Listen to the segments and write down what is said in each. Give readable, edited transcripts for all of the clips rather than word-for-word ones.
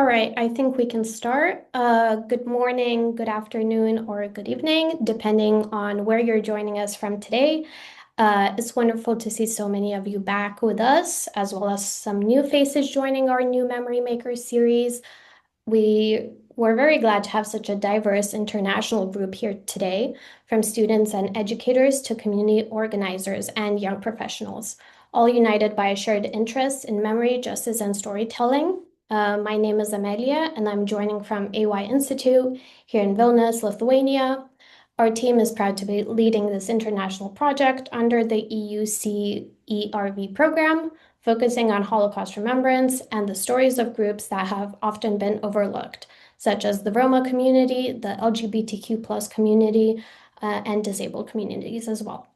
All right, I think we can start. Good morning, good afternoon, or good evening, depending on where you're joining us from today. It's wonderful to see so many of you back with us, as well as some new faces joining our new Memory Makers series. We were very glad to have such a diverse international group here today, from students and educators to community organizers and young professionals, all united by a shared interest in memory, justice, and storytelling. My name is Amelia, and I'm joining from AY Institute here in Vilnius, Lithuania. Our team is proud to be leading this international project under the EUCERV program, focusing on Holocaust remembrance and the stories of groups that have often been overlooked, such as the Roma community, the LGBTQ plus community, and disabled communities as well.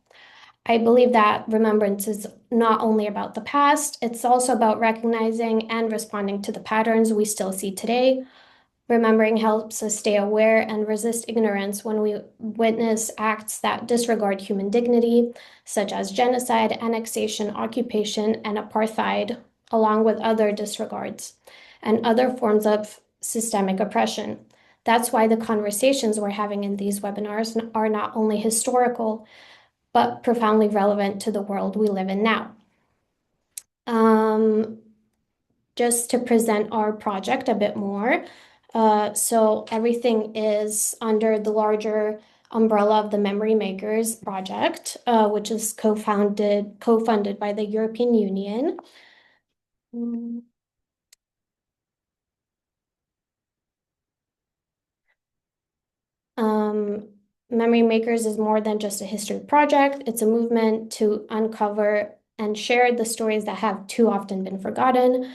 I believe that remembrance is not only about the past, it's also about recognizing and responding to the patterns we still see today. Remembering helps us stay aware and resist ignorance when we witness acts that disregard human dignity, such as genocide, annexation, occupation, and apartheid, along with other disregards and other forms of systemic oppression. That's why the conversations we're having in these webinars are not only historical, but profoundly relevant to the world we live in now. Um, just to present our project a bit more. So everything is under the larger umbrella of the Memory Makers project, which is co-funded by the European Union. Mm. Um, Memory Makers is more than just a history project. It's a movement to uncover and share the stories that have too often been forgotten.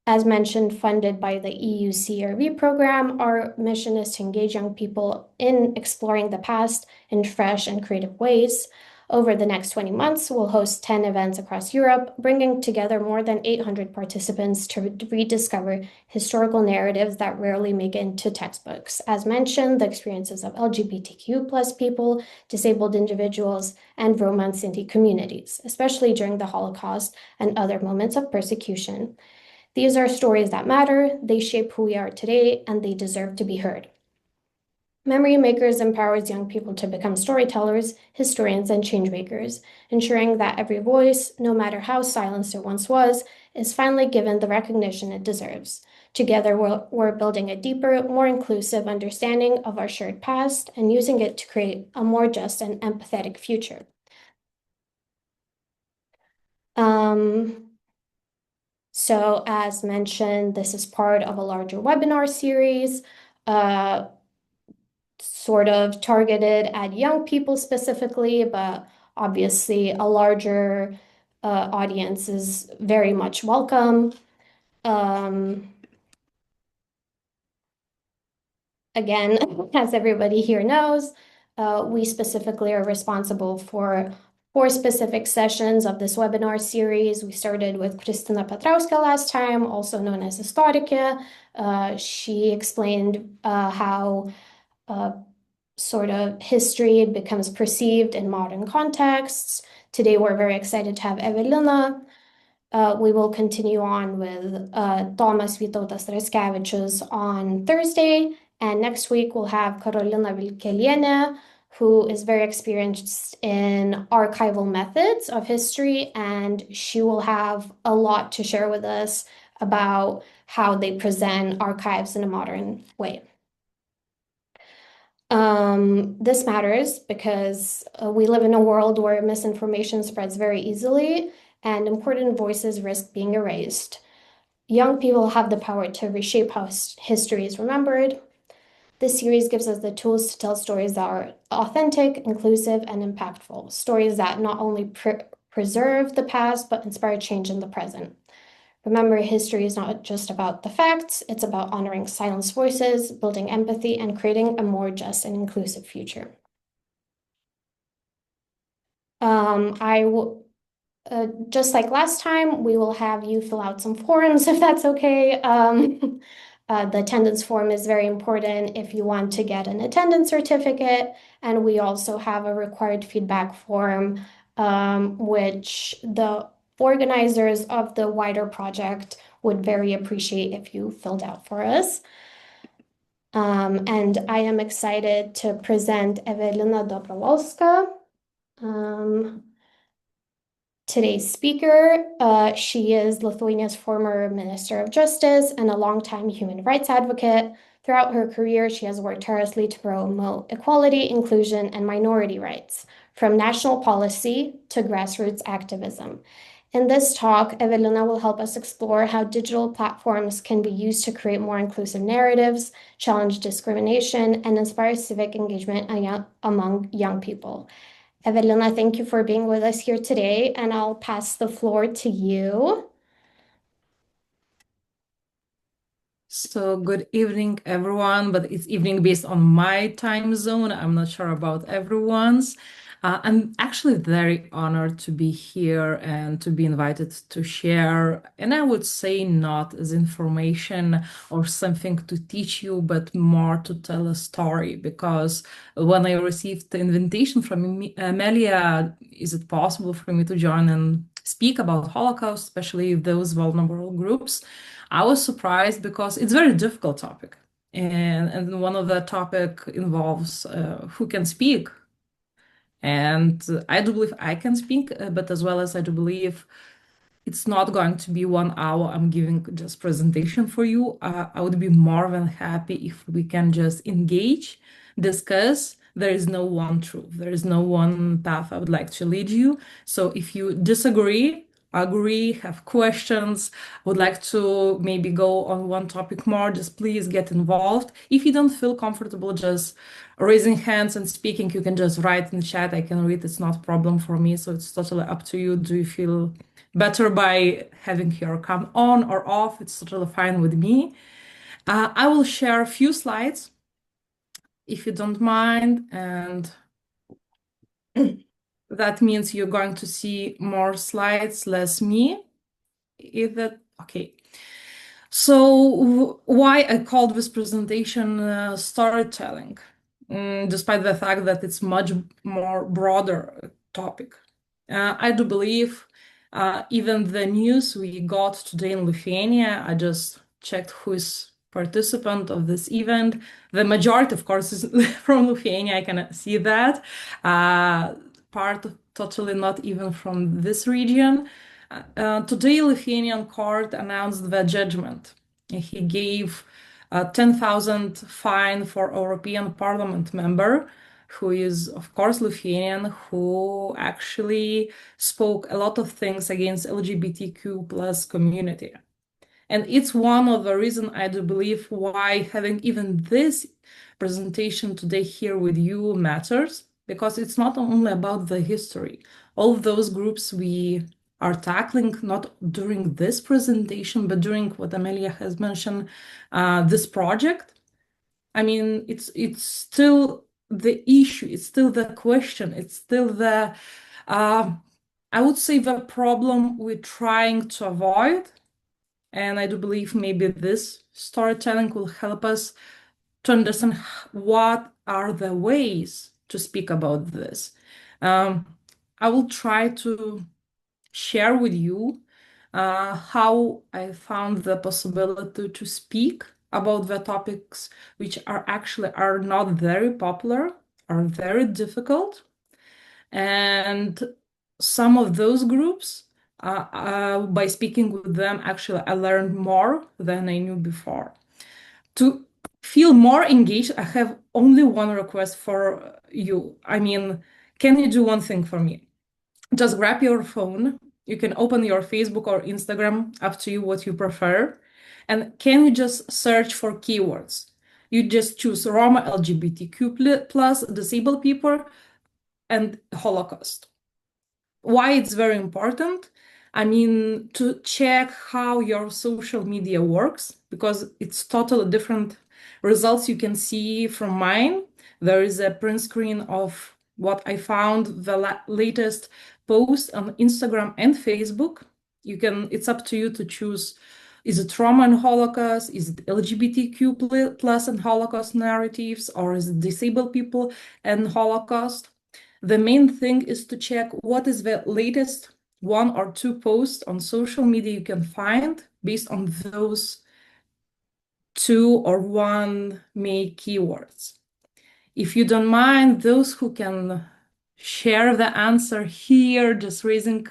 As mentioned, funded by the EU CRV program, our mission is to engage young people in exploring the past in fresh and creative ways. Over the next 20 months, we'll host 10 events across Europe, bringing together more than 800 participants to rediscover historical narratives that rarely make it into textbooks. As mentioned, the experiences of LGBTQ plus people, disabled individuals, and Roma and Sinti communities, especially during the Holocaust and other moments of persecution. These are stories that matter, they shape who we are today, and they deserve to be heard. Memory Makers empowers young people to become storytellers, historians, and changemakers, ensuring that every voice, no matter how silenced it once was, is finally given the recognition it deserves. Together, we're building a deeper, more inclusive understanding of our shared past and using it to create a more just and empathetic future. Um, So as mentioned, this is part of a larger webinar series, uh, sort of targeted at young people specifically, but obviously a larger audience is very much welcome. Um, Again, as everybody here knows, we specifically are responsible for 4 specific sessions of this webinar series. We started with Kristina Petrauska last time, also known as Historike. She explained how sort of history becomes perceived in modern contexts. Today, we're very excited to have Evelina. We will continue on with Tomas Vytautas Raskevičius on Thursday. And next week, we'll have Karolina Vilkelienė, who is very experienced in archival methods of history, and she will have a lot to share with us about how they present archives in a modern way. This matters because we live in a world where misinformation spreads very easily and important voices risk being erased. Young people have the power to reshape how history is remembered. This series gives us the tools to tell stories that are authentic, inclusive, and impactful. Stories that not only preserve the past, but inspire change in the present. Remember, history is not just about the facts, it's about honoring silenced voices, building empathy, and creating a more just and inclusive future. Just like last time, we will have you fill out some forms if that's okay. The attendance form is very important if you want to get an attendance certificate. And we also have a required feedback form, which the organizers of the wider project would very appreciate if you filled out for us. And I am excited to present Evelina Dobrowolska. Um, Today's speaker, she is Lithuania's former Minister of Justice and a longtime human rights advocate. Throughout her career, she has worked tirelessly to promote equality, inclusion, and minority rights, from national policy to grassroots activism. In this talk, Evelina will help us explore how digital platforms can be used to create more inclusive narratives, challenge discrimination, and inspire civic engagement among young people. Evelina, thank you for being with us here today, and I'll pass the floor to you. So good evening, everyone, but it's evening based on my time zone. I'm not sure about everyone's. I'm actually very honored to be here and to be invited to share. And I would say not as information or something to teach you, but more to tell a story. Because when I received the invitation from Amelia, is it possible for me to join and speak about Holocaust, especially those vulnerable groups? I was surprised because it's a very difficult topic. And one of the topic involves who can speak. And I do believe I can speak, but as well as I do believe it's not going to be 1 hour I'm giving just presentation for you. I would be more than happy if we can just engage, discuss. There is no one truth. There is no one path I would like to lead you. So if you disagree, agree, have questions, would like to maybe go on one topic more, just please get involved. If you don't feel comfortable just raising hands and speaking, you can just write in chat. I can read. It's not a problem for me. So it's totally up to you. Do you feel better by having your cam on or off? It's totally fine with me. I will share a few slides if you don't mind. And that means you're going to see more slides, less me. Is that okay? So why I called this presentation storytelling, despite the fact that it's much more broader topic. I do believe even the news we got today in Lithuania, I just checked who is participant of this event. The majority, of course, is from Lithuania. I can see that. Part totally not even from this region. Today, Lithuanian court announced the judgment. He gave a 10,000 fine for European Parliament member who is, of course, Lithuanian, who actually spoke a lot of things against LGBTQ plus community. And it's one of the reasons I do believe why having even this presentation today here with you matters, because it's not only about the history. All of those groups we are tackling, not during this presentation, but during what Amelia has mentioned, this project. I mean, it's still the issue, it's still the question, it's still the, I would say, the problem we're trying to avoid. And I do believe maybe this storytelling will help us to understand what are the ways to speak about this. I will try to share with you how I found the possibility to speak about the topics which are actually are not very popular, are very difficult, and some of those groups, by speaking with them, actually I learned more than I knew before. To feel more engaged, I have only one request for you. I mean, can you do one thing for me? Just grab your phone. You can open your Facebook or Instagram, up to you what you prefer. And can you just search for keywords? You just choose Roma, LGBTQ plus, disabled people, and Holocaust. Why it's very important? I mean, to check how your social media works, because it's totally different results you can see from mine. There is a print screen of what I found, the latest post on Instagram and Facebook. It's up to you to choose, is it trauma and Holocaust? Is it LGBTQ plus and Holocaust narratives? Or is it disabled people and Holocaust? The main thing is to check what is the latest one or two posts on social media you can find based on those two or one main keywords. If you don't mind, those who can share the answer here, just raising,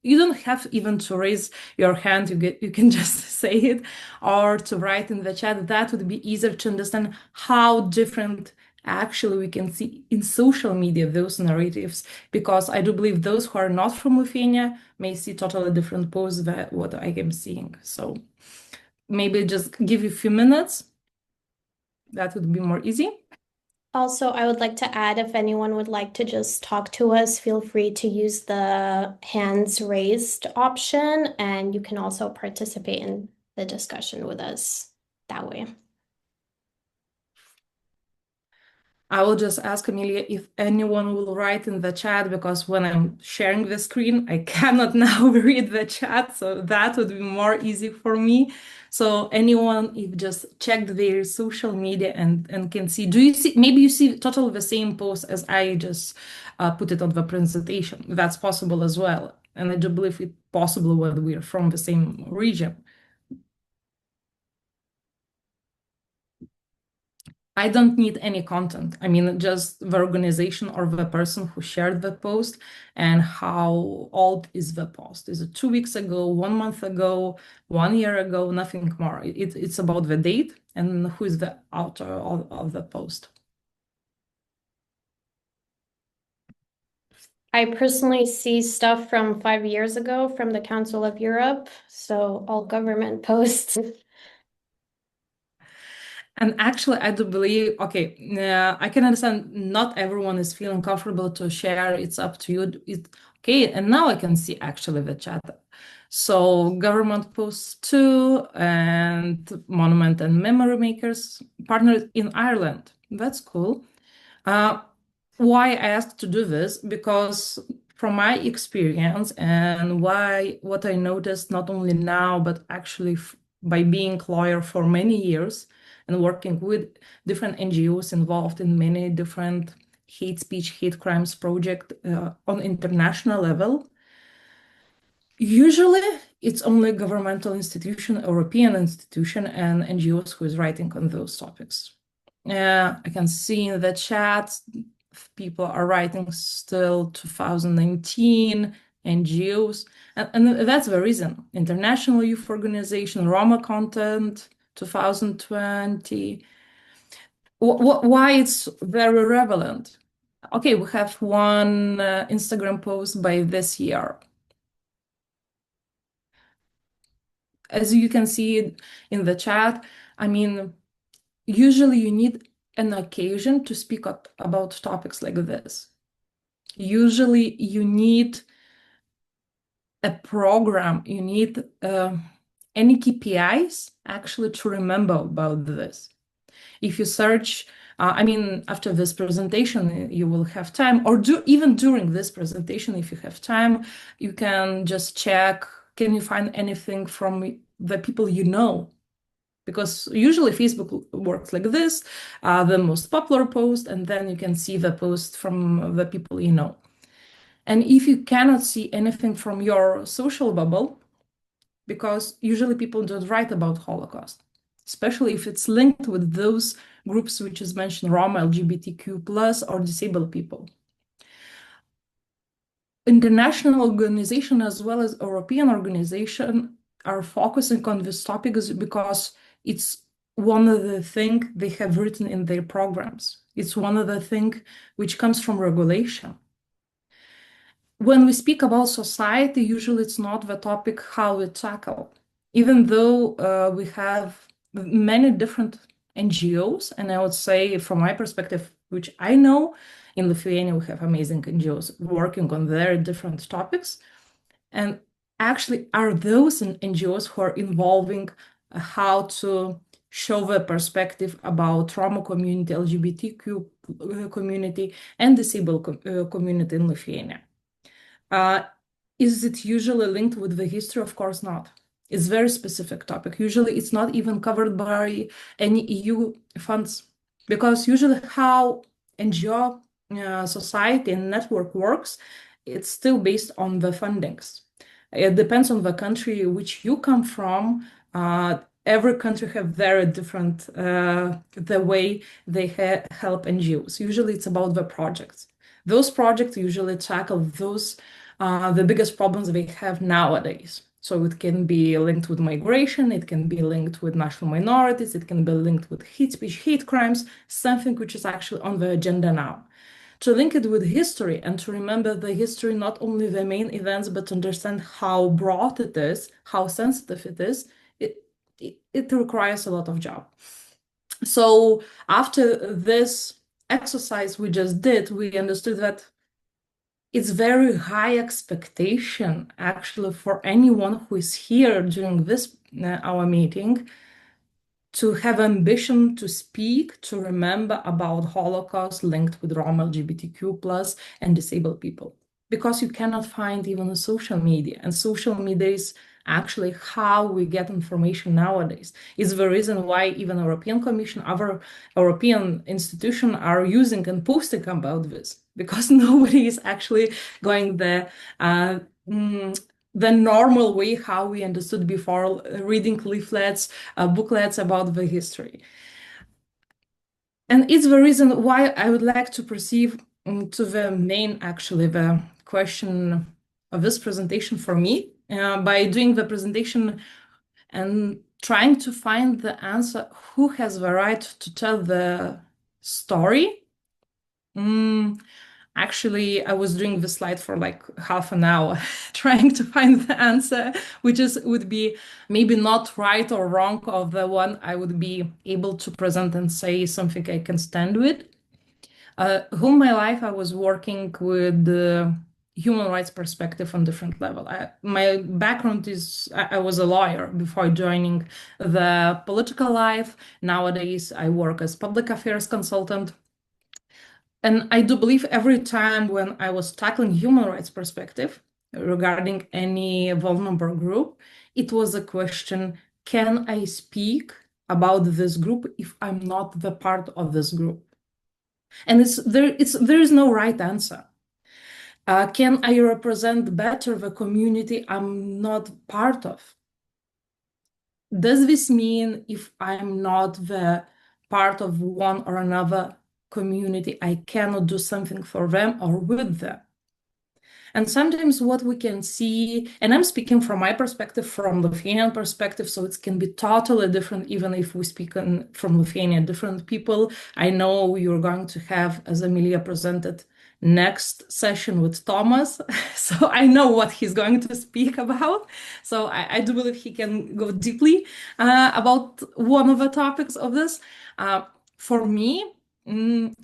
you don't have even to raise your hand, you can just say it or to write in the chat. That would be easier to understand how different actually we can see in social media those narratives, because I do believe those who are not from Lithuania may see totally different posts than what I am seeing. So maybe just give you a few minutes. That would be more easy. Also, I would like to add if anyone would like to just talk to us, feel free to use the hands raised option, and you can also participate in the discussion with us that way. I will just ask Amelia if anyone will write in the chat, because when I'm sharing the screen, I cannot now read the chat, so that would be more easy for me. So anyone, if just checked their social media and can see, do you see, maybe you see totally the same post as I just put it on the presentation. That's possible as well. And I do believe it's possible when we are from the same region. I don't need any content. I mean, just the organization or the person who shared the post and how old is the post. Is it 2 weeks ago, 1 month ago, 1 year ago, nothing more. It's about the date and who is the author of the post. I personally see stuff from 5 years ago from the Council of Europe, so all government posts. And actually, I do believe, okay, I can understand not everyone is feeling comfortable to share. It's up to you. Okay, and now I can see actually the chat. So government posts too, and monument and memory makers partnered in Ireland. That's cool. Uh, why I asked to do this? Because from my experience and what I noticed not only now, but actually by being lawyer for many years and working with different NGOs involved in many different hate speech, hate crimes project on international level. Usually, it's only governmental institution, European institution, and NGOs who is writing on those topics. I can see in the chat people are writing still 2019 NGOs, and that's the reason. International Youth Organization, Roma Content, 2020. Why it's very relevant? Okay, we have one Instagram post by this year. As you can see in the chat, I mean, usually you need an occasion to speak up about topics like this. Usually you need a program, you need any KPIs actually to remember about this. If you search, I mean, after this presentation, you will have time, or even during this presentation, if you have time, you can just check, can you find anything from the people you know? Because usually Facebook works like this, the most popular post, and then you can see the post from the people you know. And if you cannot see anything from your social bubble, because usually people don't write about Holocaust, especially if it's linked with those groups which is mentioned, Roma, LGBTQ plus, or disabled people. International organization as well as European organization are focusing on this topic because it's one of the things they have written in their programs. It's one of the things which comes from regulation. When we speak about society, usually it's not the topic how we tackle, even though we have many different NGOs, and I would say from my perspective, which I know, in Lithuania we have amazing NGOs working on their different topics. And actually are those NGOs who are involving how to show the perspective about Roma community, LGBTQ community, and disabled community in Lithuania. Is it usually linked with the history? Of course not. It's a very specific topic. Usually it's not even covered by any EU funds, because usually how NGO society and network works, it's still based on the fundings. It depends on the country which you come from. Every country have very different the way they help NGOs. Usually it's about the projects. Those projects usually tackle those the biggest problems we have nowadays. So it can be linked with migration, it can be linked with national minorities, it can be linked with hate speech, hate crimes, something which is actually on the agenda now. To link it with history and to remember the history, not only the main events, but to understand how broad it is, how sensitive it is, it requires a lot of job. So after this exercise we just did, we understood that it's very high expectation actually for anyone who is here during this our meeting to have ambition to speak, to remember about Holocaust linked with Roma, LGBTQ plus, and disabled people. Because you cannot find even a social media, and social media is actually how we get information nowadays. It's the reason why even European Commission, other European institutions are using and posting about this, because nobody is actually going there. The normal way how we understood before, reading leaflets, booklets about the history. And it's the reason why I would like to proceed to the main, actually, the question of this presentation for me. By doing the presentation and trying to find the answer, who has the right to tell the story? Actually, I was doing the slide for like half an hour, trying to find the answer, which would be maybe not right or wrong of the one I would be able to present and say something I can stand with. Whole my life, I was working with the human rights perspective on different level. My background is I was a lawyer before joining the political life. Nowadays, I work as public affairs consultant. And I do believe every time when I was tackling human rights perspective regarding any vulnerable group, it was a question, can I speak about this group if I'm not the part of this group? And there is no right answer. Can I represent better the community I'm not part of? Does this mean if I'm not the part of one or another community, I cannot do something for them or with them? And sometimes what we can see, and I'm speaking from my perspective, from Lithuanian perspective, so it can be totally different, even if we speak from Lithuania, different people. I know you're going to have, as Emilia presented, next session with Thomas. So I know what he's going to speak about. So I do believe he can go deeply about one of the topics of this. For me,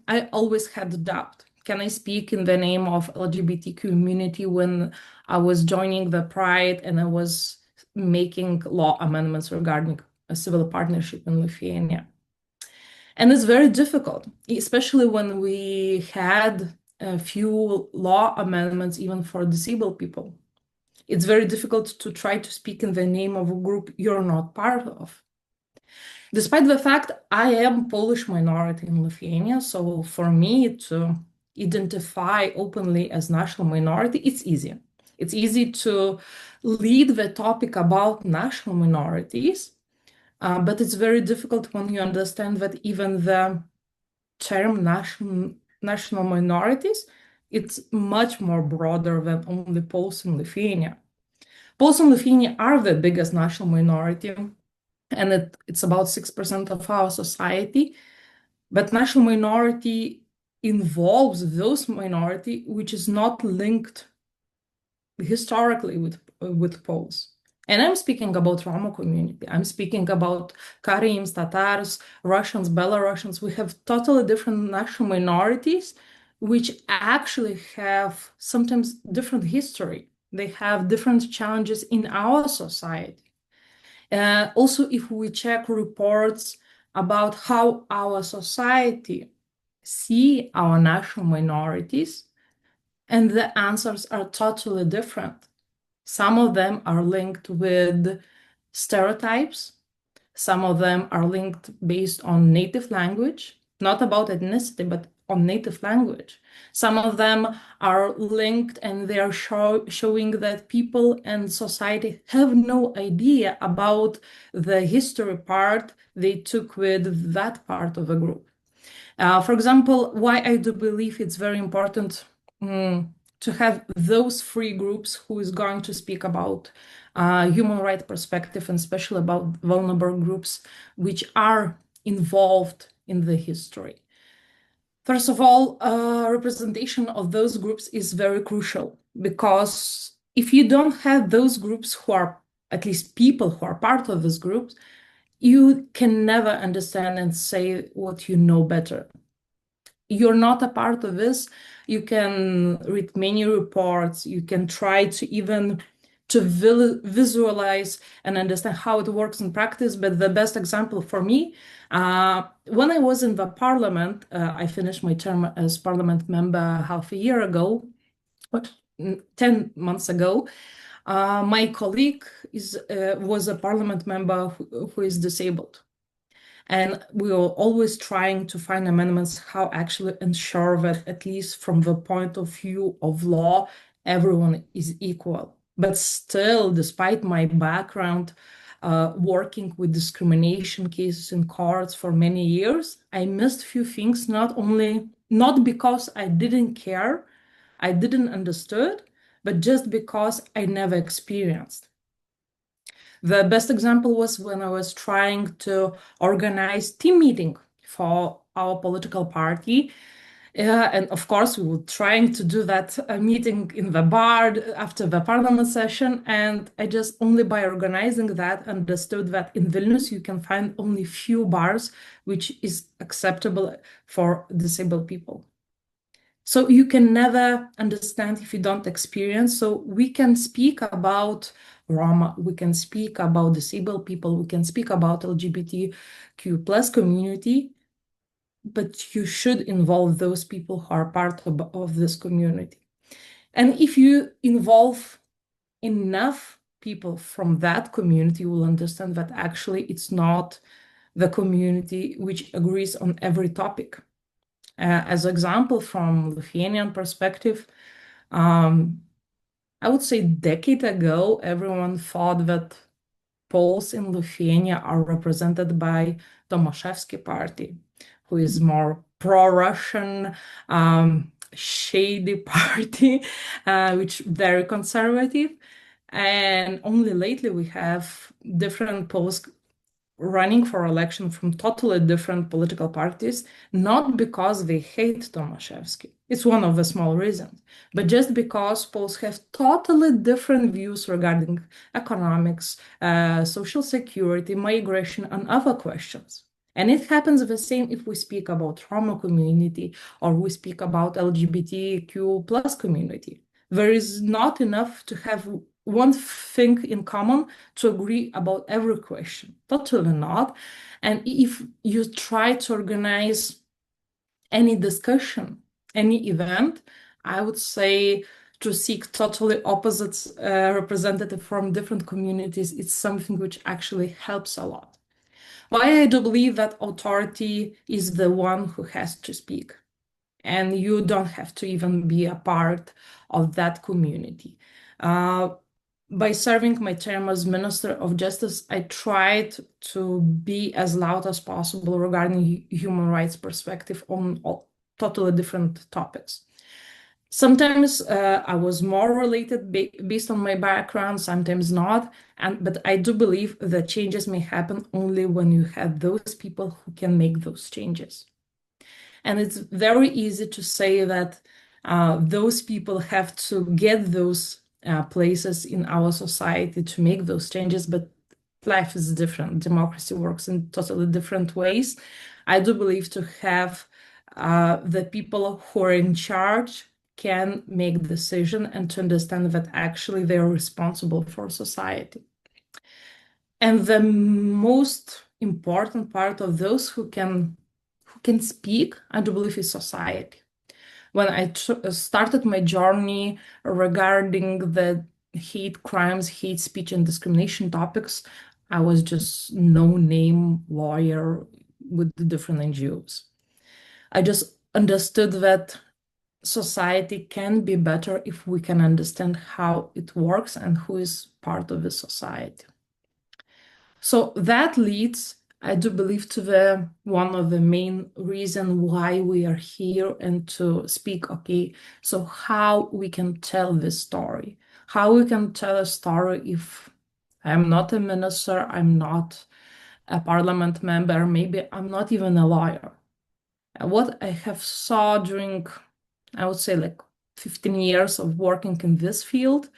I always had doubt. Can I speak in the name of LGBT community when I was joining the Pride and I was making law amendments regarding a civil partnership in Lithuania? And it's very difficult, especially when we had a few law amendments even for disabled people. It's very difficult to try to speak in the name of a group you're not part of. Despite the fact I am Polish minority in Lithuania, so for me to identify openly as national minority, it's easy. It's easy to lead the topic about national minorities, but it's very difficult when you understand that even the term national minorities, it's much more broader than only Poles in Lithuania. Poles in Lithuania are the biggest national minority, and it's about 6% of our society. But national minority involves those minority which is not linked historically with Poles. And I'm speaking about Roma community. I'm speaking about Karims, Tatars, Russians, Belarusians. We have totally different national minorities which actually have sometimes different history. They have different challenges in our society. Also, if we check reports about how our society see our national minorities, and the answers are totally different. Some of them are linked with stereotypes. Some of them are linked based on native language, not about ethnicity, but on native language. Some of them are linked and they are showing that people and society have no idea about the history part they took with that part of a group. For example, why I do believe it's very important to have those three groups who is going to speak about human rights perspective and especially about vulnerable groups which are involved in the history. First of all, representation of those groups is very crucial because if you don't have those groups who are at least people who are part of these groups, you can never understand and say what you know better. You're not a part of this. You can read many reports. You can try to even to visualize and understand how it works in practice. But the best example for me, when I was in the parliament, I finished my term as parliament member half a year ago, but 10 months ago. My colleague was a parliament member who is disabled. And we were always trying to find amendments how actually ensure that at least from the point of view of law, everyone is equal. But still, despite my background working with discrimination cases in courts for many years, I missed few things, not because I didn't care, I didn't understood, but just because I never experienced. The best example was when I was trying to organize team meeting for our political party. And of course, we were trying to do that meeting in the bar after the parliament session. And I just only by organizing that understood that in Vilnius, you can find only few bars, which is acceptable for disabled people. So you can never understand if you don't experience. So we can speak about Roma, we can speak about disabled people, we can speak about LGBTQ plus community, but you should involve those people who are part of this community. And if you involve enough people from that community, you will understand that actually it's not the community which agrees on every topic. As an example, from Lithuanian perspective, I would say a decade ago, everyone thought that Poles in Lithuania are represented by Tomaszewski party, who is more pro-Russian, shady party, which very conservative. And only lately we have different Poles running for election from totally different political parties, not because they hate Tomaszewski. It's one of the small reasons, but just because Poles have totally different views regarding economics, social security, migration, and other questions. And it happens the same if we speak about Roma community or we speak about LGBTQ plus community. There is not enough to have one thing in common to agree about every question. Totally not. And if you try to organize any discussion, any event, I would say to seek totally opposites representative from different communities, it's something which actually helps a lot. Why I do believe that authority is the one who has to speak, and you don't have to even be a part of that community. By serving my term as Minister of Justice, I tried to be as loud as possible regarding human rights perspective on all totally different topics. Sometimes I was more related based on my background, sometimes not. But I do believe that changes may happen only when you have those people who can make those changes. And it's very easy to say that those people have to get those places in our society to make those changes, but life is different. Democracy works in totally different ways. I do believe to have the people who are in charge can make decision and to understand that actually they are responsible for society. And the most important part of those who can speak, I do believe, is society. When I started my journey regarding the hate crimes, hate speech, and discrimination topics, I was just no-name lawyer with the different NGOs. I just understood that society can be better if we can understand how it works and who is part of the society. So that leads, I do believe, to the one of the main reason why we are here and to speak, okay, so how we can tell this story, how we can tell a story if I'm not a minister, I'm not a parliament member, maybe I'm not even a lawyer. What I have saw during, I would say, like 15 years of working in this field,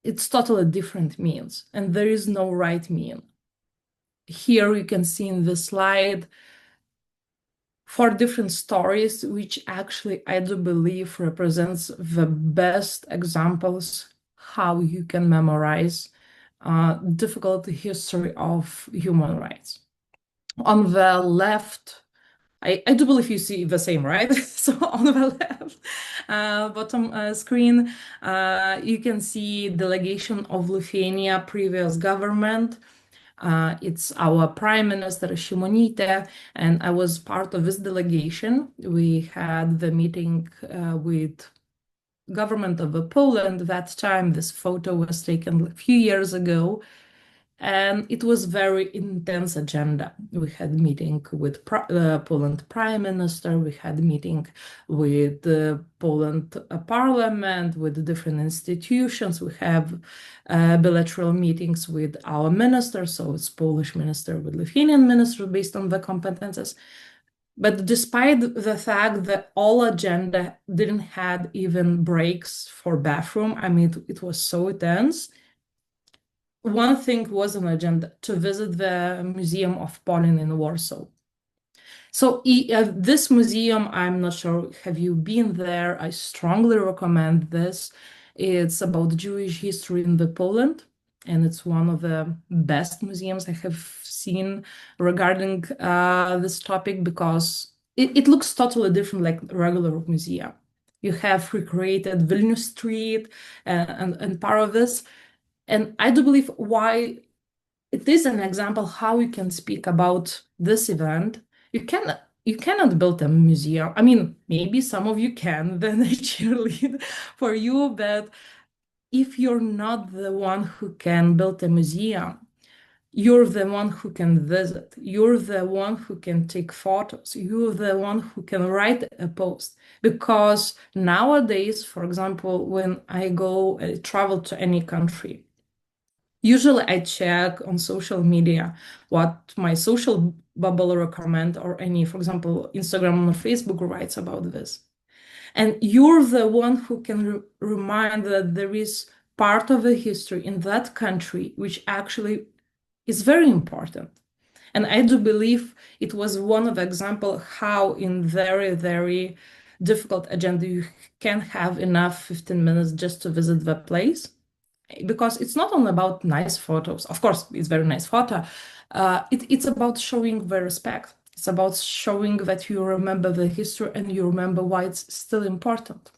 it's totally different means, and there is no right mean. Here you can see in this slide 4 different stories, which actually I do believe represents the best examples how you can memorize difficult history of human rights. On the left, I do believe you see the same, right? So on the left bottom screen, you can see delegation of Lithuania previous government. It's our Prime Minister Šimonytė, and I was part of this delegation. We had the meeting with government of Poland. That time, this photo was taken a few years ago, and it was very intense agenda. We had meeting with Poland Prime Minister. We had meeting with the Poland Parliament, with different institutions. We have bilateral meetings with our ministers. So it's Polish minister with Lithuanian minister based on the competences. But despite the fact that all agenda didn't have even breaks for bathroom, I mean, it was so intense. One thing was on agenda to visit the Museum of Poland in Warsaw. So this museum, I'm not sure, have you been there? I strongly recommend this. It's about Jewish history in the Poland, and it's one of the best museums I have seen regarding this topic because it looks totally different like regular museum. You have recreated Vilnius Street and part of this. And I do believe why it is an example how you can speak about this event. You cannot build a museum. I mean, maybe some of you can, then I cheerlead for you, but if you're not the one who can build a museum, you're the one who can visit. You're the one who can take photos. You're the one who can write a post. Because nowadays, for example, when I go travel to any country, usually I check on social media what my social bubble recommend or any, for example, Instagram or Facebook writes about this. And you're the one who can remind that there is part of the history in that country which actually is very important. And I do believe it was one of the example how in very, very difficult agenda you can have enough 15 minutes just to visit the place because it's not only about nice photos. Of course, it's very nice photo. It's about showing the respect. It's about showing that you remember the history and you remember why it's still important.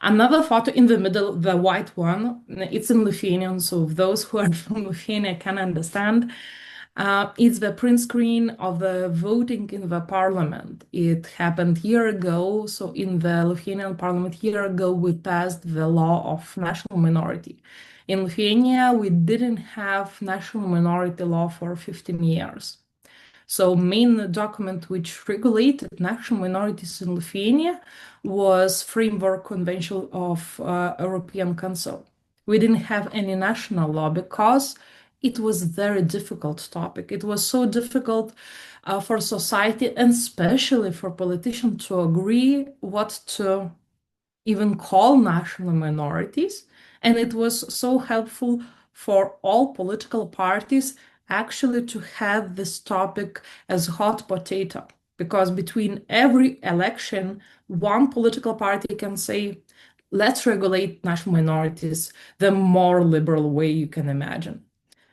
Another photo in the middle, the white one, it's in Lithuanian, so those who are from Lithuania can understand. It's the print screen of the voting in the parliament. It happened a year ago. So in the Lithuanian parliament, a year ago, we passed the law of national minority. In Lithuania, we didn't have national minority law for 15 years. So main document which regulated national minorities in Lithuania was Framework Convention of European Council. We didn't have any national law because it was a very difficult topic. It was so difficult for society and especially for politicians to agree what to even call national minorities. And it was so helpful for all political parties actually to have this topic as hot potato. Because between every election, one political party can say, let's regulate national minorities the more liberal way you can imagine.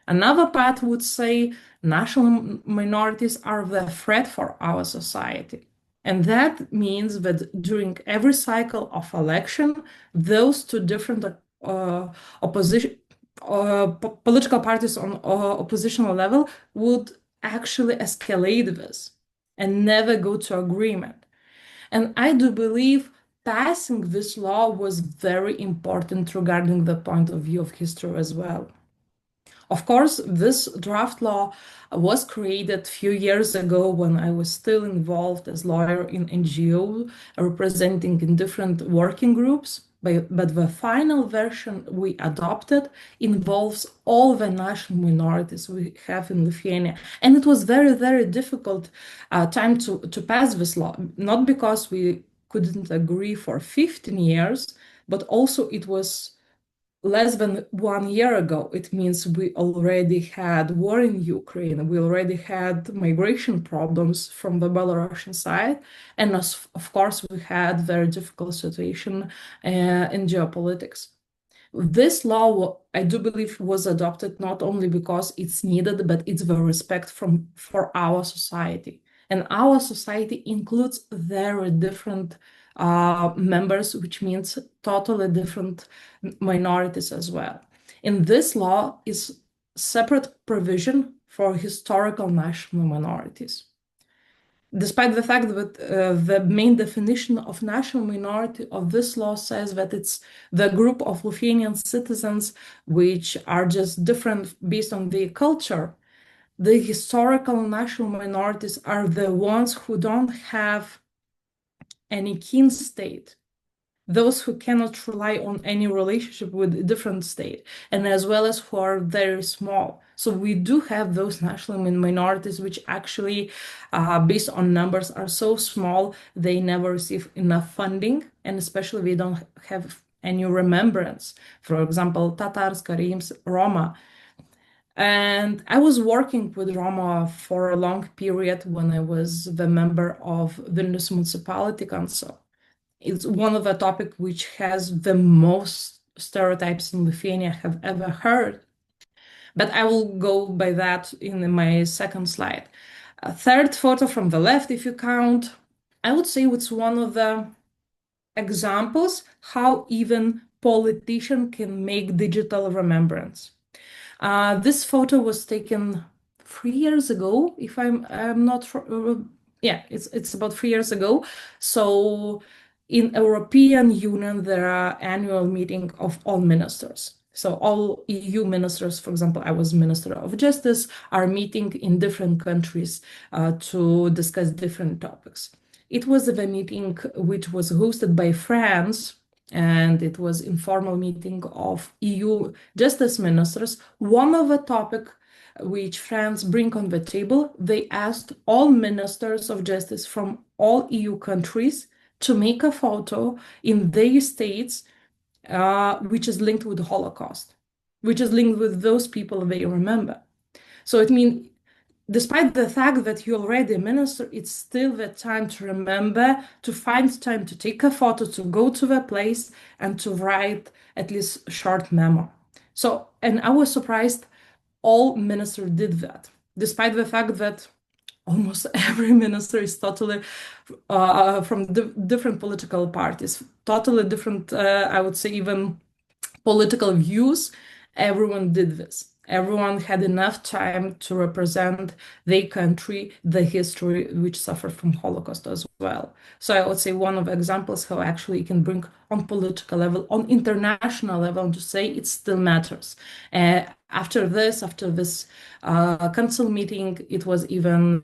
Another part would say national minorities are the threat for our society. And that means that during every cycle of election, those two different opposition political parties on oppositional level would actually escalate this and never go to agreement. And I do believe passing this law was very important regarding the point of view of history as well. Of course, this draft law was created a few years ago when I was still involved as lawyer in NGO, representing in different working groups. But the final version we adopted involves all the national minorities we have in Lithuania. And it was very, very difficult time to pass this law, not because we couldn't agree for 15 years, but also it was less than 1 year ago. It means we already had war in Ukraine. We already had migration problems from the Belarusian side. And of course, we had very difficult situation in geopolitics. This law, I do believe, was adopted not only because it's needed, but it's the respect for our society. And our society includes very different members, which means totally different minorities as well. In this law is separate provision for historical national minorities, despite the fact that the main definition of national minority of this law says that it's the group of Lithuanian citizens which are just different based on their culture. The historical national minorities are the ones who don't have any kin state, those who cannot rely on any relationship with a different state, and as well as who are very small. So we do have those national minorities which actually, based on numbers, are so small they never receive enough funding, and especially we don't have any remembrance. For example, Tatars, Karims, Roma. And I was working with Roma for a long period when I was the member of Vilnius Municipality Council. It's one of the topic which has the most stereotypes in Lithuania I have ever heard. But I will go by that in my second slide. A third photo from the left, if you count, I would say it's one of the examples how even politician can make digital remembrance. This photo was taken 3 years ago, if I'm not yeah, it's about 3 years ago. So in European Union, there are annual meeting of all ministers. So all EU ministers, for example, I was Minister of Justice, are meeting in different countries to discuss different topics. It was a meeting which was hosted by France, and it was informal meeting of EU justice ministers. One of the topic which France bring on the table, they asked all ministers of justice from all EU countries to make a photo in their states, which is linked with the Holocaust, which is linked with those people they remember. So it means despite the fact that you're already a minister, it's still the time to remember, to find time to take a photo, to go to the place and to write at least a short memo. So, and I was surprised all ministers did that, despite the fact that almost every minister is totally from different political parties, totally different, I would say, even political views. Everyone did this. Everyone had enough time to represent their country, the history which suffered from Holocaust as well. So I would say one of the examples how actually you can bring on political level, on international level, to say it still matters. After this council meeting, it was even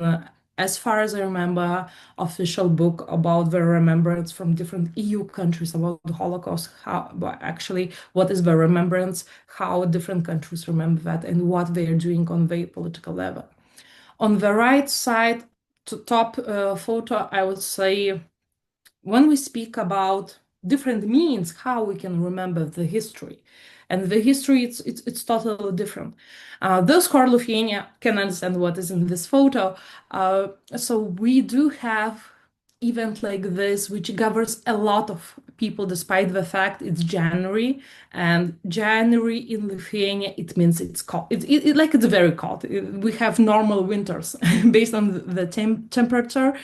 as far as I remember, official book about the remembrance from different EU countries about the Holocaust, how actually what is the remembrance, how different countries remember that, and what they are doing on the political level. On the right side, to top photo, I would say when we speak about different means how we can remember the history, and the history it's totally different. Those who are Lithuania can understand what is in this photo. So we do have event like this which gathers a lot of people despite the fact it's January, and January in Lithuania it means it's cold. Like it's very cold. We have normal winters based on the temperature.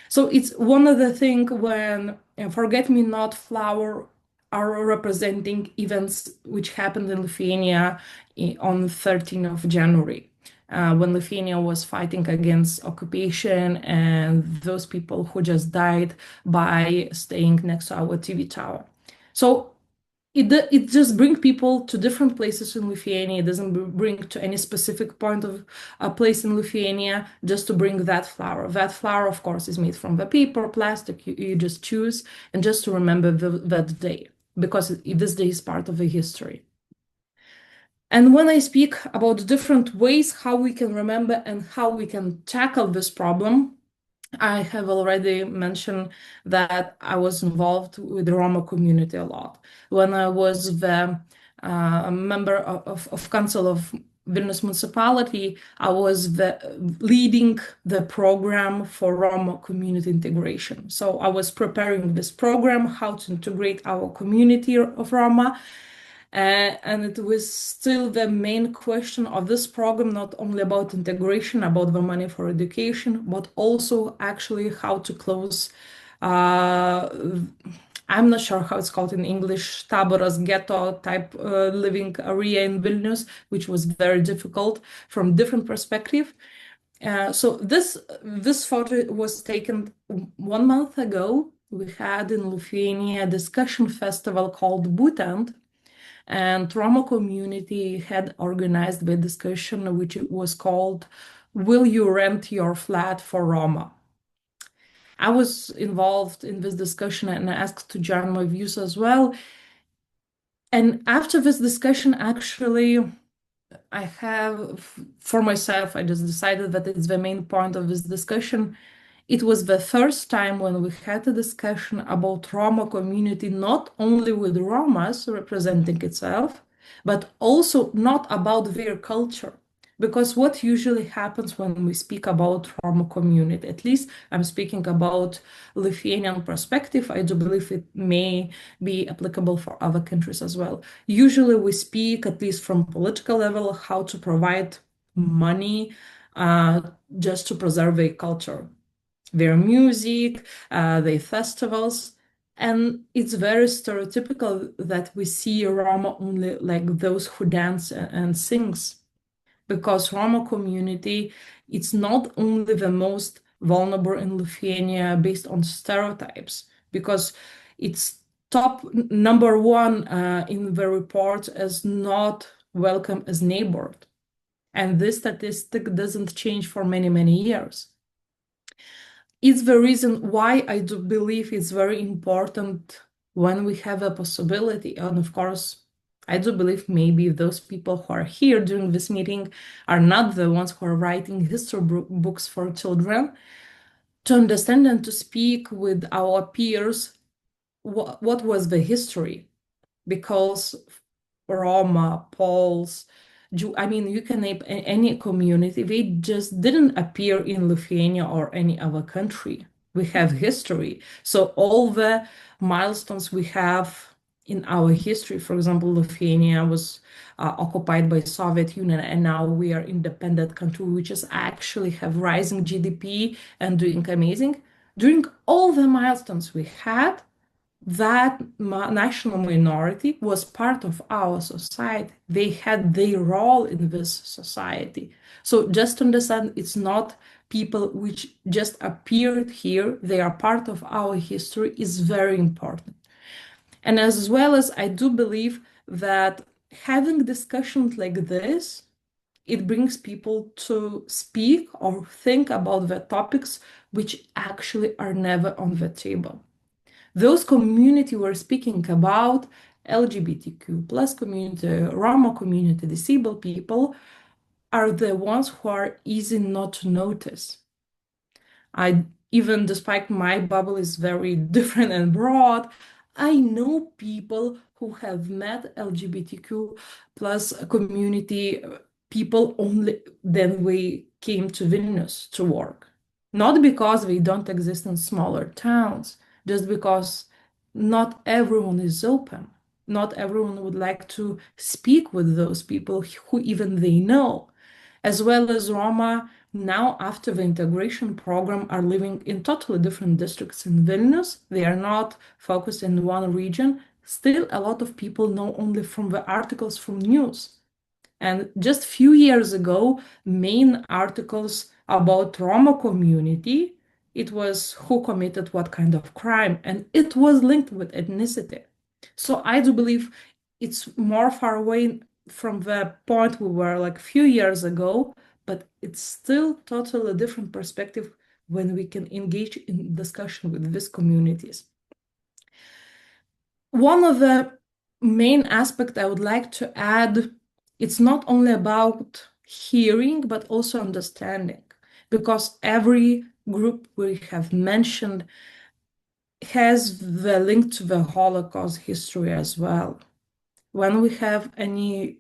So it's one of the things when forget-me-not flower are representing events which happened in Lithuania on 13th of January. when Lithuania was fighting against occupation and those people who just died by staying next to our TV tower. So it just brings people to different places in Lithuania. It doesn't bring to any specific point of a place in Lithuania just to bring that flower. That flower, of course, is made from the paper, plastic. You just choose and just to remember that day because this day is part of the history. And when I speak about different ways how we can remember and how we can tackle this problem, I have already mentioned that I was involved with the Roma community a lot. When I was the member of Council of Vilnius Municipality, I was leading the program for Roma community integration. So I was preparing this program, how to integrate our community of Roma, and it was still the main question of this program, not only about integration, about the money for education, but also actually how to close. Uh, I'm not sure how it's called in English, taboras, ghetto type living area in Vilnius, which was very difficult from different perspective. So this photo was taken 1 month ago. We had in Lithuania a discussion festival called Būtent, and Roma community had organized the discussion, which was called "Will you rent your flat for Roma?" I was involved in this discussion and asked to join my views as well. And after this discussion, actually, I have, for myself, I just decided that it's the main point of this discussion. It was the first time when we had a discussion about Roma community, not only with Romas representing itself, but also not about their culture. Because what usually happens when we speak about Roma community, at least I'm speaking about Lithuanian perspective, I do believe it may be applicable for other countries as well. Usually we speak, at least from political level, how to provide money uh, just to preserve a culture, their music, their festivals. And it's very stereotypical that we see Roma only like those who dance and sings, because Roma community, it's not only the most vulnerable in Lithuania based on stereotypes, because it's top number one in the report as not welcome as neighbor. And this statistic doesn't change for many, many years. It's the reason why I do believe it's very important when we have a possibility. And of course, I do believe maybe those people who are here during this meeting are not the ones who are writing history books for children, to understand and to speak with our peers what was the history. Because Roma, Poles, I mean, you can name any community. They just didn't appear in Lithuania or any other country. We have history. So all the milestones we have in our history, for example, Lithuania was occupied by Soviet Union, and now we are independent country, which is actually have rising GDP and doing amazing. During all the milestones we had, that national minority was part of our society. They had their role in this society. So just to understand, it's not people which just appeared here, they are part of our history, is very important. And as well as I do believe that having discussions like this, it brings people to speak or think about the topics which actually are never on the table. Those community we're speaking about, LGBTQ plus community, Roma community, disabled people, are the ones who are easy not to notice. I, even despite my bubble is very different and broad, I know people who have met LGBTQ plus community people only then we came to Vilnius to work. Not because we don't exist in smaller towns, just because not everyone is open. Not everyone would like to speak with those people who even they know, as well as Roma now after the integration program are living in totally different districts in Vilnius. They are not focused in one region. Still, a lot of people know only from the articles from news. And just few years ago, main articles about Roma community, it was who committed what kind of crime, and it was linked with ethnicity. So I do believe it's more far away from the point we were like a few years ago, but it's still totally different perspective when we can engage in discussion with these communities. One of the main aspects I would like to add, it's not only about hearing, but also understanding, because every group we have mentioned has the link to the Holocaust history as well. When we have any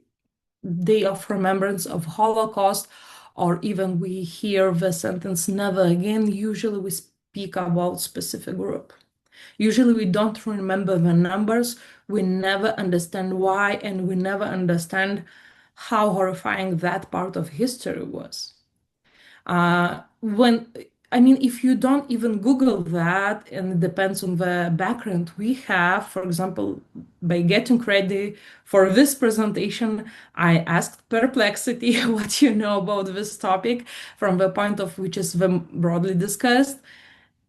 day of remembrance of Holocaust, or even we hear the sentence never again, usually we speak about specific group. Usually we don't remember the numbers, we never understand why, and we never understand how horrifying that part of history was. When I mean, if you don't even Google that, and it depends on the background we have, for example, by getting ready for this presentation, I asked Perplexity what you know about this topic from the point of which is the broadly discussed.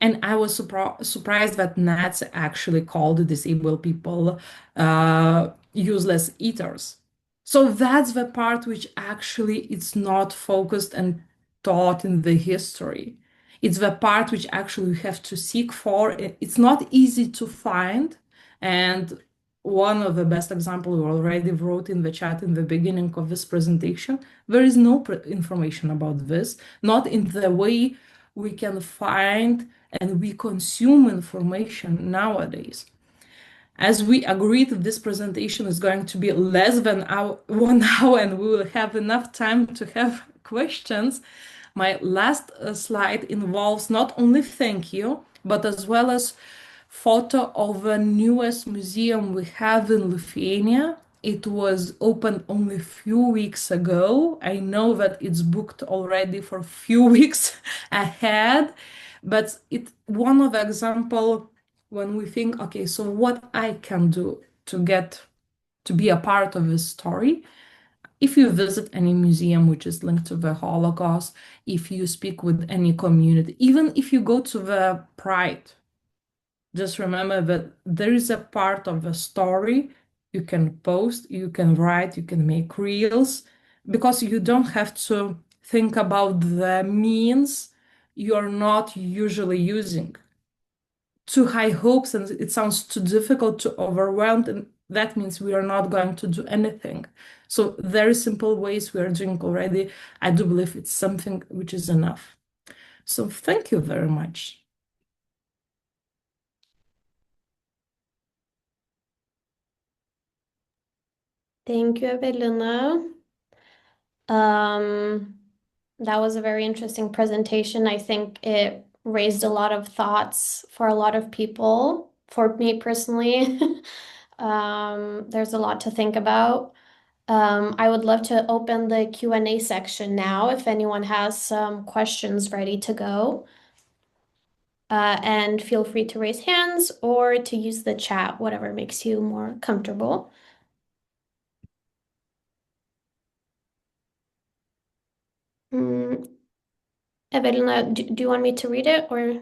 And I was surprised that Nazi actually called disabled people useless eaters. So that's the part which actually it's not focused and taught in the history. It's the part which actually we have to seek for. It's not easy to find. And one of the best examples we already wrote in the chat in the beginning of this presentation, there is no information about this, not in the way we can find and we consume information nowadays. As we agreed, this presentation is going to be less than 1 hour, and we will have enough time to have questions. My last slide involves not only thank you, but as well as photo of the newest museum we have in Lithuania. It was opened only a few weeks ago. I know that it's booked already for a few weeks ahead, but it's one of the example when we think, okay, so what I can do to get to be a part of this story. If you visit any museum which is linked to the Holocaust, if you speak with any community, even if you go to the Pride, just remember that there is a part of the story you can post, you can write, you can make reels, because you don't have to think about the means you're not usually using. Too high hopes and it sounds too difficult, too overwhelmed, and that means we are not going to do anything. So very simple ways we are doing already. I do believe it's something which is enough. So thank you very much. Thank you, Evelina. Um, that was a very interesting presentation. I think it raised a lot of thoughts for a lot of people. For me personally, there's a lot to think about. I would love to open the Q&A section now if anyone has some questions ready to go. And feel free to raise hands or to use the chat, whatever makes you more comfortable. Mm, Evelina, do you want me to read it or?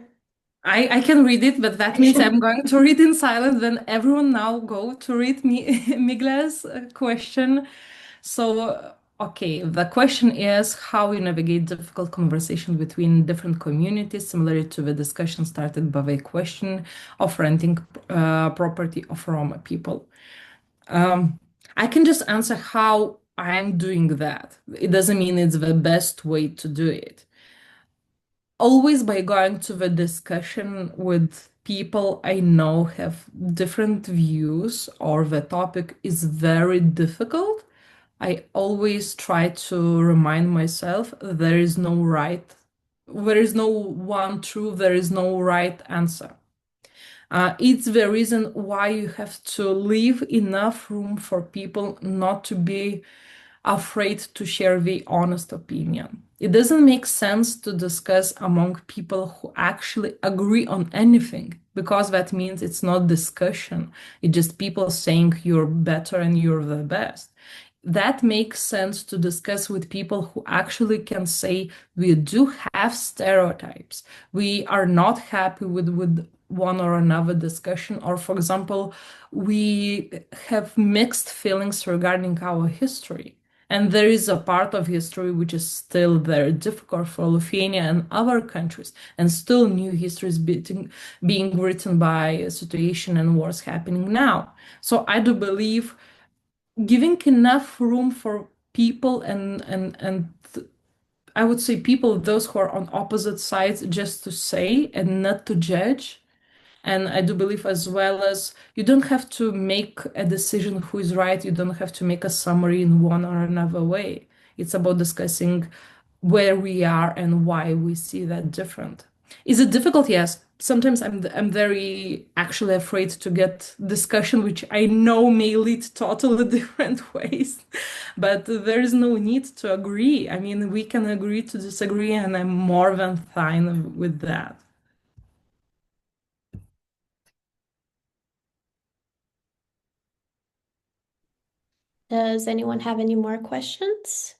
I can read it, but that means I'm going to read in silence. Then everyone now go to read Migla's question. So, okay, the question is how you navigate difficult conversation between different communities, similar to the discussion started by the question of renting property of Roma people. Um, I can just answer how I'm doing that. It doesn't mean it's the best way to do it. Always by going to the discussion with people I know have different views or the topic is very difficult, I always try to remind myself there is no right, there is no one true, there is no right answer. It's the reason why you have to leave enough room for people not to be afraid to share the honest opinion. It doesn't make sense to discuss among people who actually agree on anything, because that means it's not discussion. It's just people saying you're better and you're the best. that makes sense to discuss with people who actually can say we do have stereotypes. We are not happy with one or another discussion, or for example, we have mixed feelings regarding our history. And there is a part of history which is still very difficult for Lithuania and other countries, and still new history is being written by a situation and wars happening now. So I do believe giving enough room for people and I would say people, those who are on opposite sides, just to say and not to judge. And I do believe as well as you don't have to make a decision who is right. You don't have to make a summary in one or another way. It's about discussing where we are and why we see that different. Is it difficult? Yes. Sometimes I'm very actually afraid to get discussion, which I know may lead totally different ways. But there is no need to agree. I mean, we can agree to disagree, and I'm more than fine with that. Does anyone have any more questions?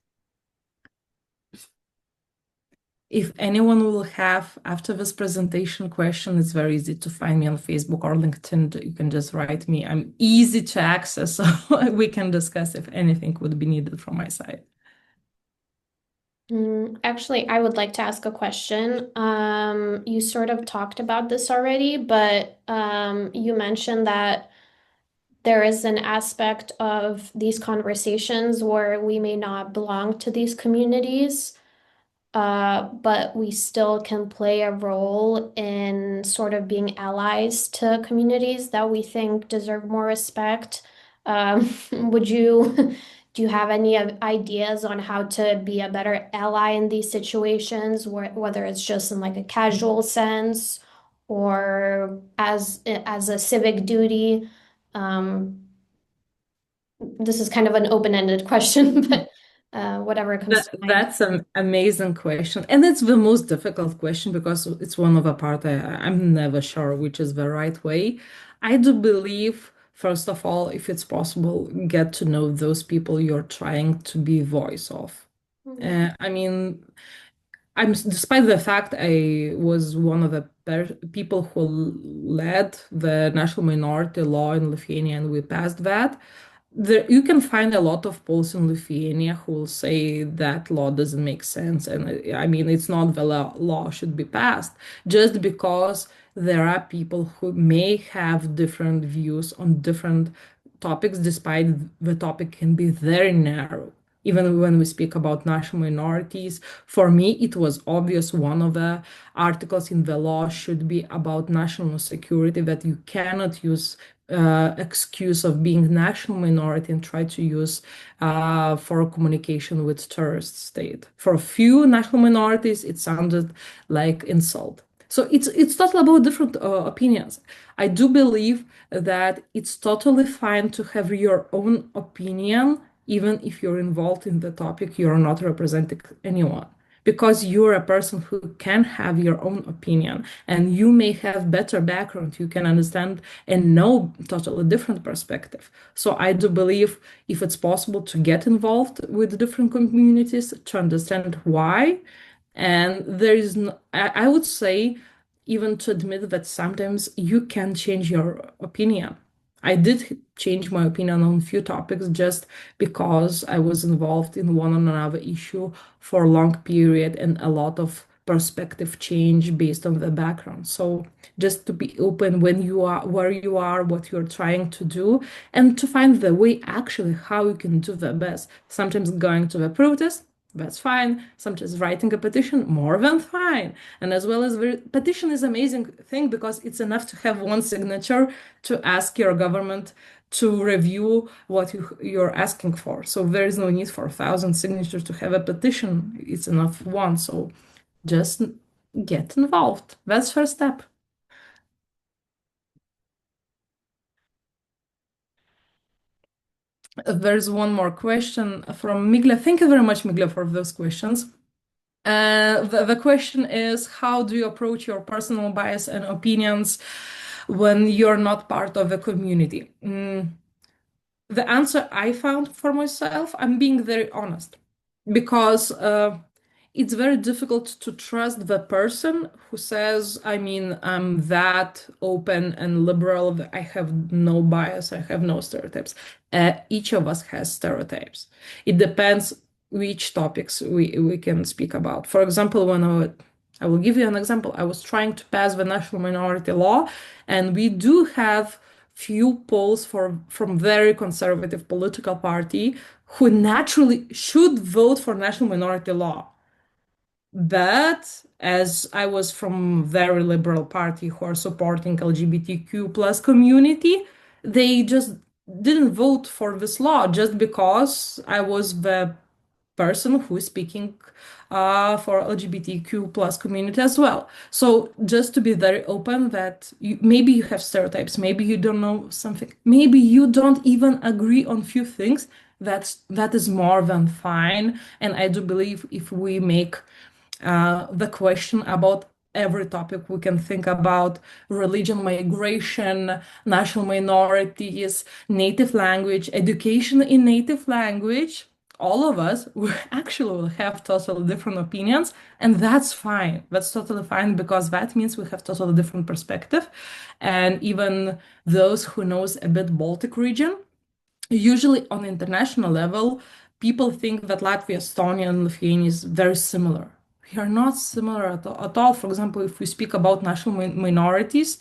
If anyone will have after this presentation question, it's very easy to find me on Facebook or LinkedIn. You can just write me. I'm easy to access, so we can discuss if anything would be needed from my side. Actually, I would like to ask a question. You sort of talked about this already, but you mentioned that there is an aspect of these conversations where we may not belong to these communities, but we still can play a role in sort of being allies to communities that we think deserve more respect. Would you, do you have any ideas on how to be a better ally in these situations, whether it's just in like a casual sense or as a civic duty? Um, this is kind of an open-ended question, but whatever comes to mind. That's an amazing question. And it's the most difficult question because it's one of a part I'm never sure which is the right way. I do believe, first of all, if it's possible, get to know those people you're trying to be voice of. Mhm. I mean, despite the fact I was one of the people who led the national minority law in Lithuania and we passed that, you can find a lot of polls in Lithuania who will say that law doesn't make sense. And I mean, it's not the law should be passed just because there are people who may have different views on different topics, despite the topic can be very narrow. Even when we speak about national minorities, for me, it was obvious one of the articles in the law should be about national security, that you cannot use excuse of being national minority and try to use for communication with terrorist state. For a few national minorities, it sounded like insult. So it's totally about different opinions. I do believe that it's totally fine to have your own opinion, even if you're involved in the topic, you're not representing anyone. Because you're a person who can have your own opinion and you may have better background, you can understand and know totally different perspective. So I do believe if it's possible to get involved with different communities to understand why, and there is no, I would say even to admit that sometimes you can change your opinion. I did change my opinion on a few topics just because I was involved in one or another issue for a long period and a lot of perspective change based on the background. So just to be open when you are where you are, what you're trying to do, and to find the way actually how you can do the best. Sometimes going to the protest, that's fine. Sometimes writing a petition, more than fine. And as well as the petition is amazing thing because it's enough to have one signature to ask your government to review what you're asking for. So there is no need for 1,000 signatures to have a petition. It's enough one. So just get involved. That's first step. There's one more question from Migla. Thank you very much, Migla, for those questions. The question is, how do you approach your personal bias and opinions when you're not part of a community? The answer I found for myself, I'm being very honest, because it's very difficult to trust the person who says, I mean, I'm that open and liberal, that I have no bias, I have no stereotypes. Each of us has stereotypes. It depends which topics we can speak about. For example, I will give you an example. I was trying to pass the national minority law, and we do have few polls from very conservative political party who naturally should vote for national minority law. But as I was from very liberal party who are supporting LGBTQ plus community, they just didn't vote for this law just because I was the person who is speaking for LGBTQ plus community as well. So just to be very open that maybe you have stereotypes, maybe you don't know something, maybe you don't even agree on few things. That is more than fine. And I do believe if we make the question about every topic we can think about religion, migration, national minorities, native language, education in native language. All of us we actually will have totally different opinions, and that's fine. That's totally fine because that means we have totally different perspective. And even those who knows a bit Baltic region, usually on international level, people think that Latvia, Estonia, and Lithuania is very similar. We are not similar at all. For example, if we speak about national minorities,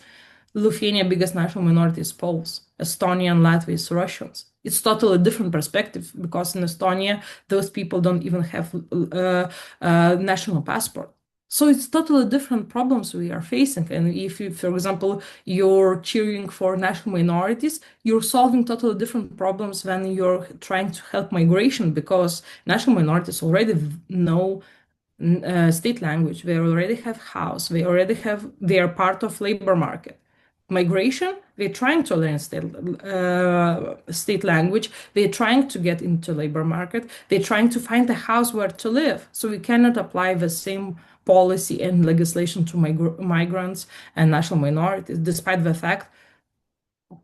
Lithuania biggest national minority is Poles. Estonia and Latvia is Russians. It's totally different perspective because in Estonia, those people don't even have national passport. So it's totally different problems we are facing. And if you, for example, you're cheering for national minorities, you're solving totally different problems when you're trying to help migration because national minorities already know state language, they already have house, they are part of labor market. Migration, they're trying to learn state language, they're trying to get into labor market, they're trying to find a house where to live. So we cannot apply the same policy and legislation to migrants and national minorities, despite the fact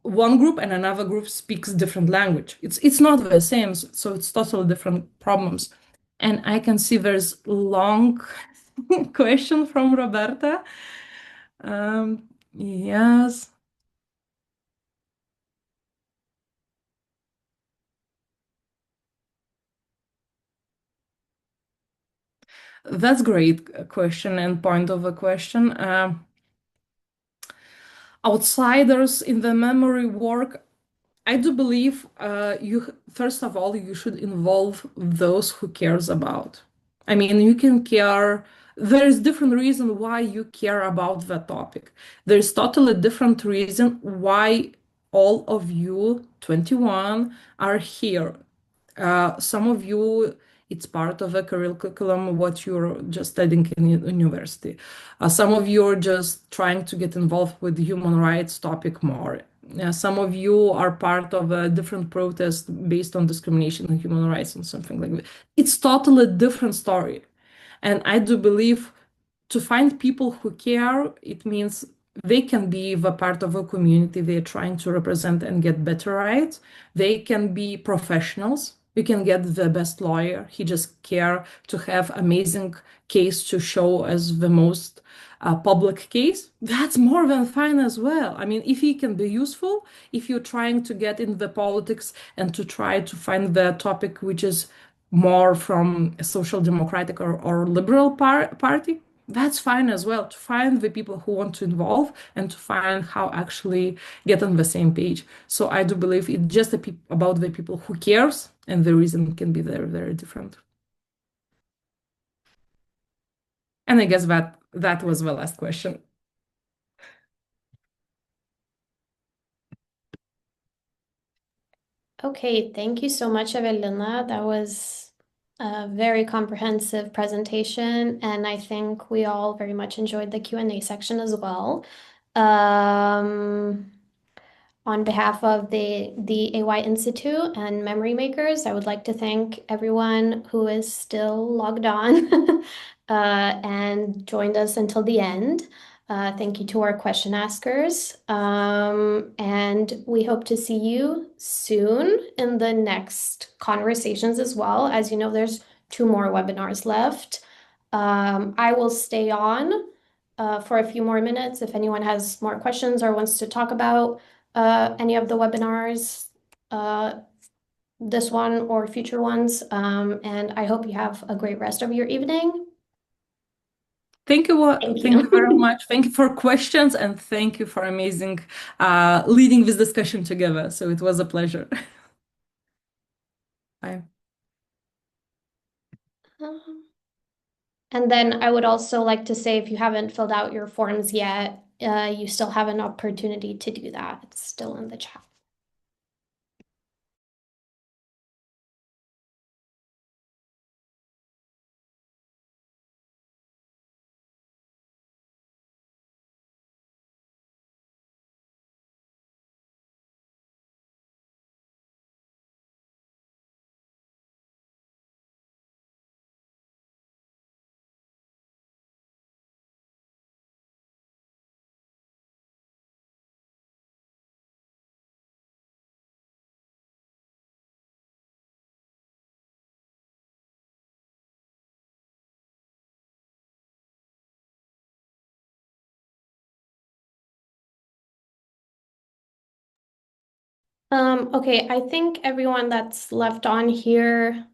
one group and another group speaks different language. It's not the same, so it's totally different problems. And I can see there's long question from Roberta. Yes, that's great question and point of a question. Outsiders in the memory work, I do believe you first of all you should involve those who cares about. I mean, you can care. There is different reason why you care about the topic. There is totally different reason why all of you 21 are here. Some of you, it's part of a curriculum what you're just studying in university. Some of you are just trying to get involved with the human rights topic more. Some of you are part of a different protest based on discrimination and human rights and something like that. It's totally different story. And I do believe to find people who care, it means they can be the part of a community they're trying to represent and get better rights. They can be professionals. You can get the best lawyer. He just care to have amazing case to show as the most public case. That's more than fine as well. I mean, if he can be useful, if you're trying to get in the politics and to try to find the topic which is more from a social democratic or liberal party, that's fine as well. To find the people who want to involve and to find how actually get on the same page. So I do believe it's just about the people who cares, and the reason can be very, very different. And I guess that was the last question. Okay, thank you so much, Evelina. That was a very comprehensive presentation, and I think we all very much enjoyed the Q&A section as well. Um, on behalf of the AY Institute and Memory Makers, I would like to thank everyone who is still logged on and joined us until the end. Thank you to our question askers. And we hope to see you soon in the next conversations as well. As you know, there's two more webinars left. I will stay on for a few more minutes if anyone has more questions or wants to talk about any of the webinars, uh, this one or future ones. And I hope you have a great rest of your evening. Thank you. Thank Thank you very you. much. Thank you for questions and thank you for amazing leading this discussion together. So it was a pleasure. Bye. And then I would also like to say if you haven't filled out your forms yet, you still have an opportunity to do that. It's still in the chat. Okay, I think everyone that's left on here,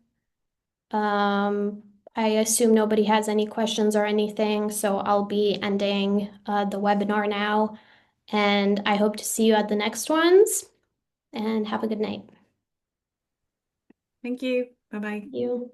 um, I assume nobody has any questions or anything, so I'll be ending the webinar now. And I hope to see you at the next ones, and have a good night. Thank you. Bye bye. Thank you.